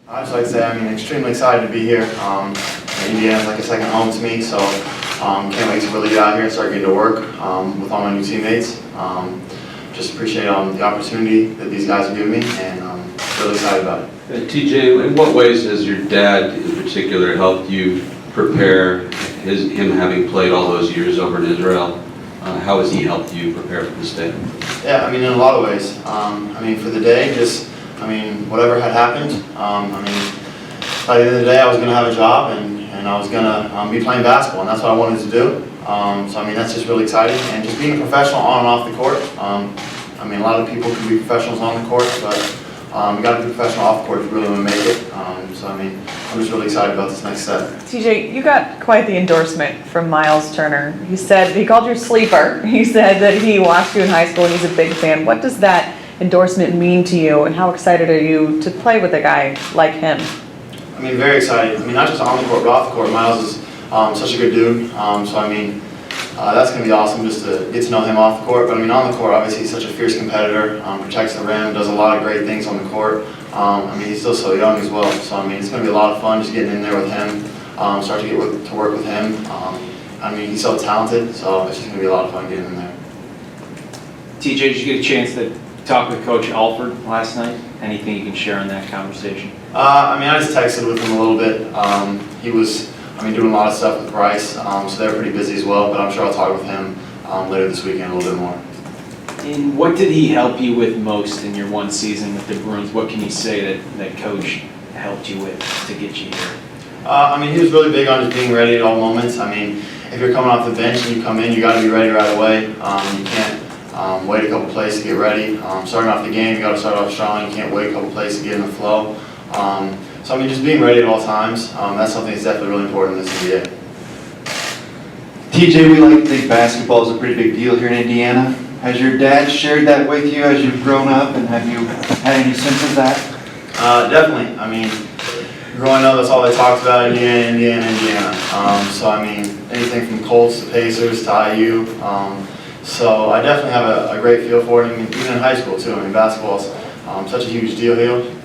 I'd just like to say I'm extremely excited to be here. Indiana's like a second home to me, so can't wait to really get out here and start getting to work with all my new teammates. Just appreciate the opportunity that these guys are giving me, and really excited about it. TJ, in what ways has your dad in particular helped you prepare, him having played all those years over in Israel? How has he helped you prepare for this day? Yeah, in a lot of ways. For the day, whatever had happened, by the end of the day, I was going to have a job, and I was going to be playing basketball, and that's what I wanted to do. That's just really exciting, and just being a professional on and off the court. A lot of people can be professionals on the court, but you got to be professional off the court if you really want to make it. I'm just really excited about this next step. TJ, you got quite the endorsement from Miles Turner. He called you a sleeper. He said that he watched you in high school and he's a big fan. What does that endorsement mean to you, and how excited are you to play with a guy like him? Very excited. Not just on the court, but off the court. Miles is such a good dude. That's going to be awesome just to get to know him off the court. But on the court, obviously he's such a fierce competitor, protects the rim, does a lot of great things on the court. He's still so young as well. So it's going to be a lot of fun just getting in there with him, start to get to work with him. He's so talented, so it's just going to be a lot of fun getting in there. TJ, did you get a chance to talk with Coach Alford last night? Anything you can share in that conversation? I just texted with him a little bit. He was doing a lot of stuff with Bryce, so they're pretty busy as well, but I'm sure I'll talk with him later this weekend a little bit more. And what did he help you with most in your one season with the Bruins? What can you say that Coach helped you with to get you here? He was really big on just being ready at all moments. If you're coming off the bench and you come in, you got to be ready right away. You can't wait a couple plays to get ready. Starting off the game, you got to start off strong. You can't wait a couple plays to get in the flow. Just being ready at all times, that's something that's definitely really important in this NBA. TJ, we like to think basketball is a pretty big deal here in Indiana. Has your dad shared that with you as you've grown up, and have you had any sense of that? Definitely. Growing up, that's all they talked about, Indiana. Anything from Colts to Pacers to IU. So I definitely have a great feel for it. Even in high school too. Basketball's such a huge deal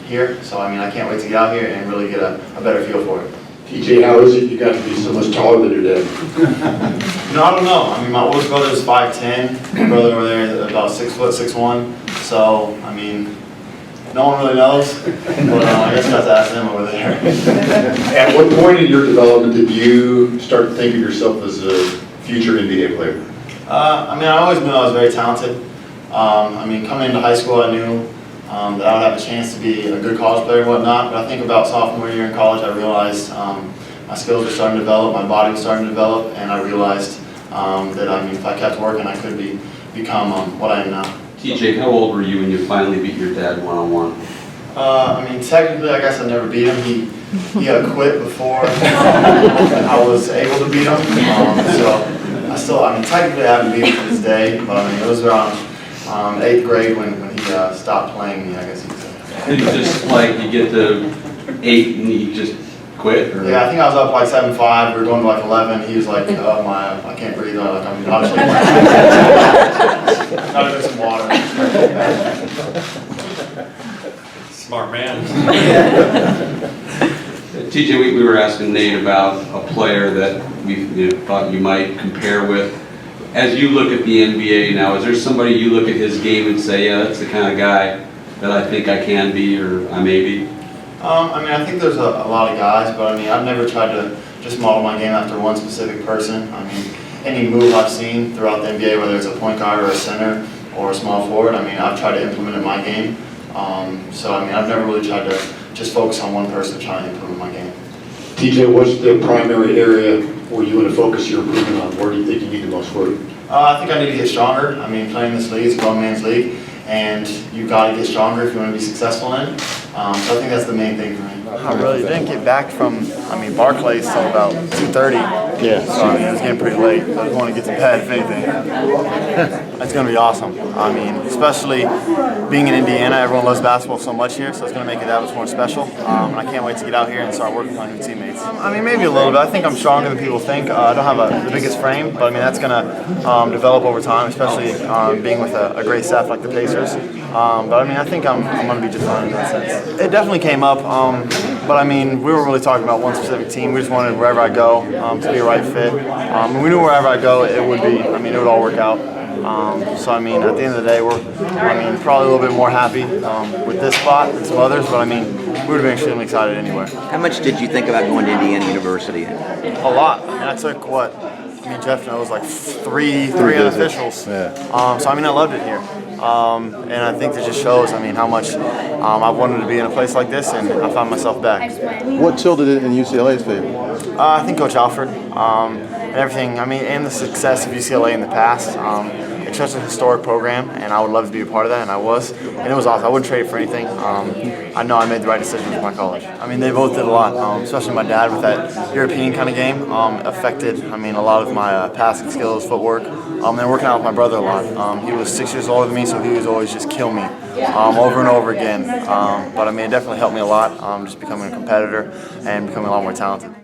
here. So I can't wait to get out here and really get a better feel for it. TJ, how is it you got to be so much taller than your dad? I don't know. My oldest brother is 5'10". My brother over there is about 6', 6'1". So no one really knows. But I guess you have to ask them over there. At what point in your development did you start to think of yourself as a future NBA player? I always knew I was very talented. Coming into high school, I knew that I would have a chance to be a good college player and whatnot. But I think about sophomore year in college, I realized my skills were starting to develop, my body was starting to develop, and I realized that if I kept working, I could become what I am now. TJ, how old were you when you finally beat your dad one-on-one? Technically, I guess I never beat him. He quit before I was able to beat him. Technically I haven't beat him to this day, but it was around 8th grade when he stopped playing me, I guess you could say. Did he just you get to 8 and he just quit? Or? Yeah, I think I was up 7-5. We were going to 11. He was like, oh my, I can't breathe. I'm not sure. Gotta get some water. Smart man. TJ, we were asking Nate about a player that we thought you might compare with. As you look at the NBA now, is there somebody you look at his game and say, yeah, that's the kind of guy that I think I can be or I may be? I think there's a lot of guys, but I've never tried to just model my game after one specific person. Any move I've seen throughout the NBA, whether it's a point guard or a center or a small forward, I've tried to implement it in my game. I've never really tried to just focus on one person trying to improve my game. TJ, what's the primary area where you want to focus your improvement on? Where do you think you need the most work? I think I need to get stronger. Playing this league is a grown man's league, and you've got to get stronger if you want to be successful in it. So I think that's the main thing for me. I really didn't get back from, Barclays till about 2:30. Yeah. So, it was getting pretty late. I just want to get to bed, if anything. It's going to be awesome. Especially being in Indiana, everyone loves basketball so much here, so it's going to make it that much more special. And I can't wait to get out here and start working with my new teammates. Maybe a little bit. I think I'm stronger than people think. I don't have the biggest frame, but that's going to develop over time, especially being with a great staff like the Pacers. I think I'm going to be just fine in that sense. It definitely came up. But I mean, we weren't really talking about one specific team. We just wanted wherever I go to be a right fit. And we knew wherever I go, it would be. I mean, it would all work out. So I mean, at the end of the day, we're probably a little bit more happy with this spot than some others. But I mean, we would have been extremely excited anywhere. How much did you think about going to Indiana University? A lot. I mean, I took what? I mean, Jeff knows, like three unofficials. Yeah. So I mean, I loved it here. And I think it just shows, I mean, how much I've wanted to be in a place like this, and I found myself back. What tilted it in UCLA's favor? I think Coach Alford and everything, I mean, and the success of UCLA in the past. It's such a historic program, and I would love to be a part of that, and I was. And it was awesome. I wouldn't trade it for anything. I know I made the right decision with my college. I mean, they both did a lot, especially my dad with that European kind of game affected, I mean, a lot of my passing skills, footwork. And working out with my brother a lot. He was 6 years older than me, so he was always just kill me over and over again. But I mean, it definitely helped me a lot, just becoming a competitor and becoming a lot more talented.